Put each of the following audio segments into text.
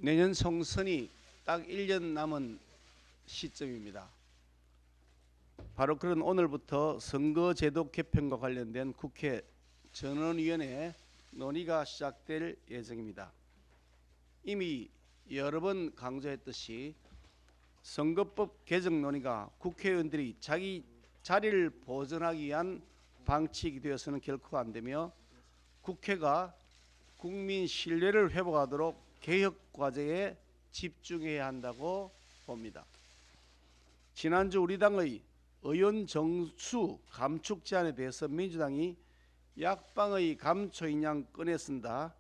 내년 총선이 딱 1년 남은 시점입니다. 바로 그런 오늘부터 선거제도 개편과 관련된 국회 전원위원회 논의가 시작될 예정입니다. 이미 여러 번 강조했듯이 선거법 개정 논의가 국회의원들이 자기 자리를 보존하기 위한 방치이 되어서는 결코 안 되며 국회가 국민 신뢰를 회복하도록 개혁 과제에 집중해야 한다고 봅니다. 지난주 우리 당의 의원 정수 감축 제안에 대해서 민주당이 약방의 감초인 양 꺼내 쓴다,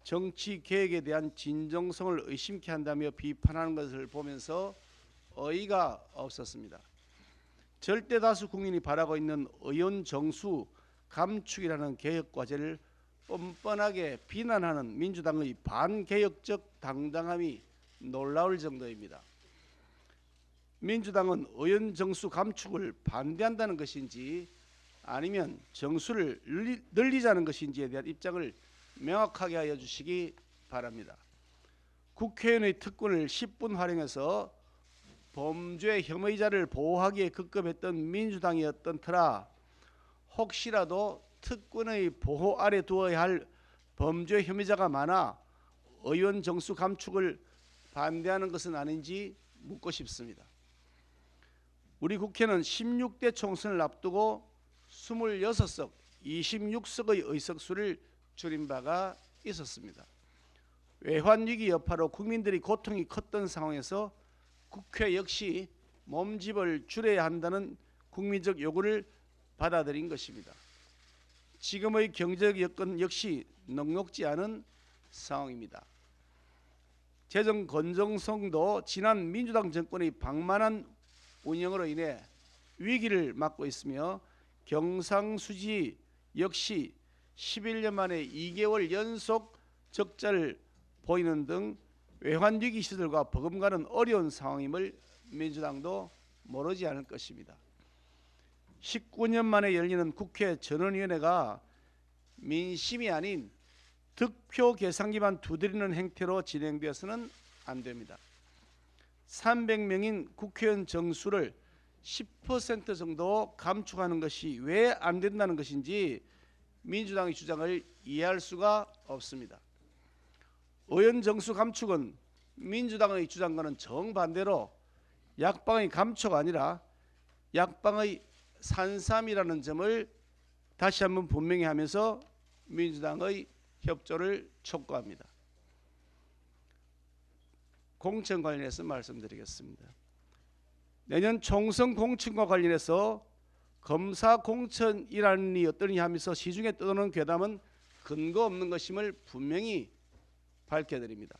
정치 개혁에 대한 진정성을 의심케 한다며 비판하는 것을 보면서 어이가 없었습니다. 절대 다수 국민이 바라고 있는 의원 정수 감축이라는 개혁 과제를 뻔뻔하게 비난하는 민주당의 반개혁적 당당함이 놀라울 정도입니다. 민주당은 의원 정수 감축을 반대한다는 것인지 아니면 정수를 늘리자는 것인지에 대한 입장을 명확하게 하여 주시기 바랍니다. 국회의원의 특권을 10분 활용해서 범죄 혐의자를 보호하기에 급급했던 민주당이었던 터라 혹시라도 특권의 보호 아래 두어야 할 범죄 혐의자가 많아 의원 정수 감축을 반대하는 것은 아닌지 묻고 싶습니다. 우리 국회는 16대 총선을 앞두고 26석, 26석의 의석수를 줄인 바가 있었습니다. 외환위기 여파로 국민들이 고통이 컸던 상황에서 국회 역시 몸집을 줄여야 한다는 국민적 요구를 받아들인 것입니다. 지금의 경제적 여건 역시 녹록지 않은 상황입니다. 재정 건전성도 지난 민주당 정권의 방만한 운영으로 인해 위기를 맞고 있으며 경상수지 역시 11년 만에 2개월 연속 적자를 보이는 등 외환위기 시절과 버금가는 어려운 상황임을 민주당도 모르지 않을 것입니다. 19년 만에 열리는 국회 전원위원회가 민심이 아닌 득표 계산기만 두드리는 행태로 진행되어서는 안 됩니다. 300명인 국회의원 정수를 10% 정도 감축하는 것이 왜 안 된다는 것인지 민주당의 주장을 이해할 수가 없습니다. 의원 정수 감축은 민주당의 주장과는 정반대로 약방의 감초가 아니라 약방의 산삼이라는 점을 다시 한번 분명히 하면서 민주당의 협조를 촉구합니다. 공천 관련해서 말씀드리겠습니다. 내년 총선 공천과 관련해서 검사 공천이라는 이 어떠니 하면서 시중에 떠도는 괴담은 근거 없는 것임을 분명히 밝혀드립니다.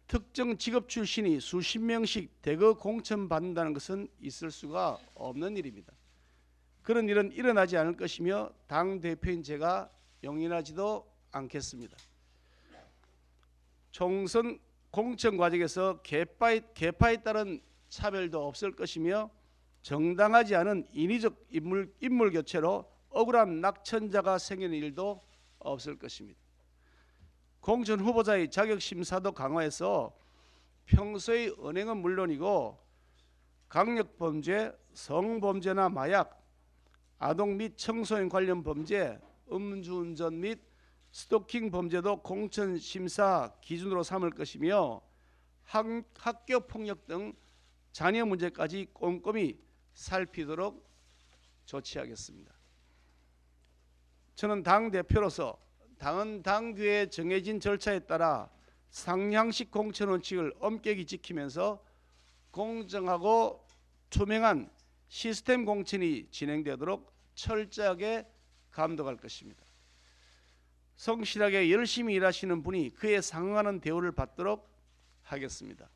특정 직업 출신이 수십 명씩 대거 공천받는다는 것은 있을 수가 없는 일입니다. 그런 일은 일어나지 않을 것이며 당대표인 제가 용인하지도 않겠습니다. 총선 공천 과정에서 계파에 따른 차별도 없을 것이며 정당하지 않은 인위적 인물 교체로 억울한 낙천자가 생기는 일도 없을 것입니다. 공천 후보자의 자격 심사도 강화해서 평소의 언행은 물론이고 강력범죄, 성범죄나 마약, 아동 및 청소년 관련 범죄, 음주운전 및 스토킹 범죄도 공천 심사 기준으로 삼을 것이며 학교 폭력 등 자녀 문제까지 꼼꼼히 살피도록 조치하겠습니다. 저는 당대표로서 당은 당규에 정해진 절차에 따라 상향식 공천 원칙을 엄격히 지키면서 공정하고 투명한 시스템 공천이 진행되도록 철저하게 감독할 것입니다. 성실하게 열심히 일하시는 분이 그에 상응하는 대우를 받도록 하겠습니다.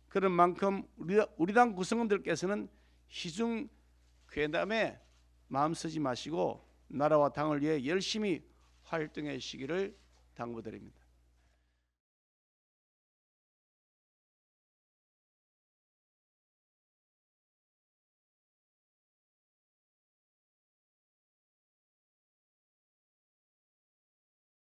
그런 만큼 우리 당 구성원들께서는 시중 괴담에 마음 쓰지 마시고 나라와 당을 위해 열심히 활동해 주시기를 당부드립니다.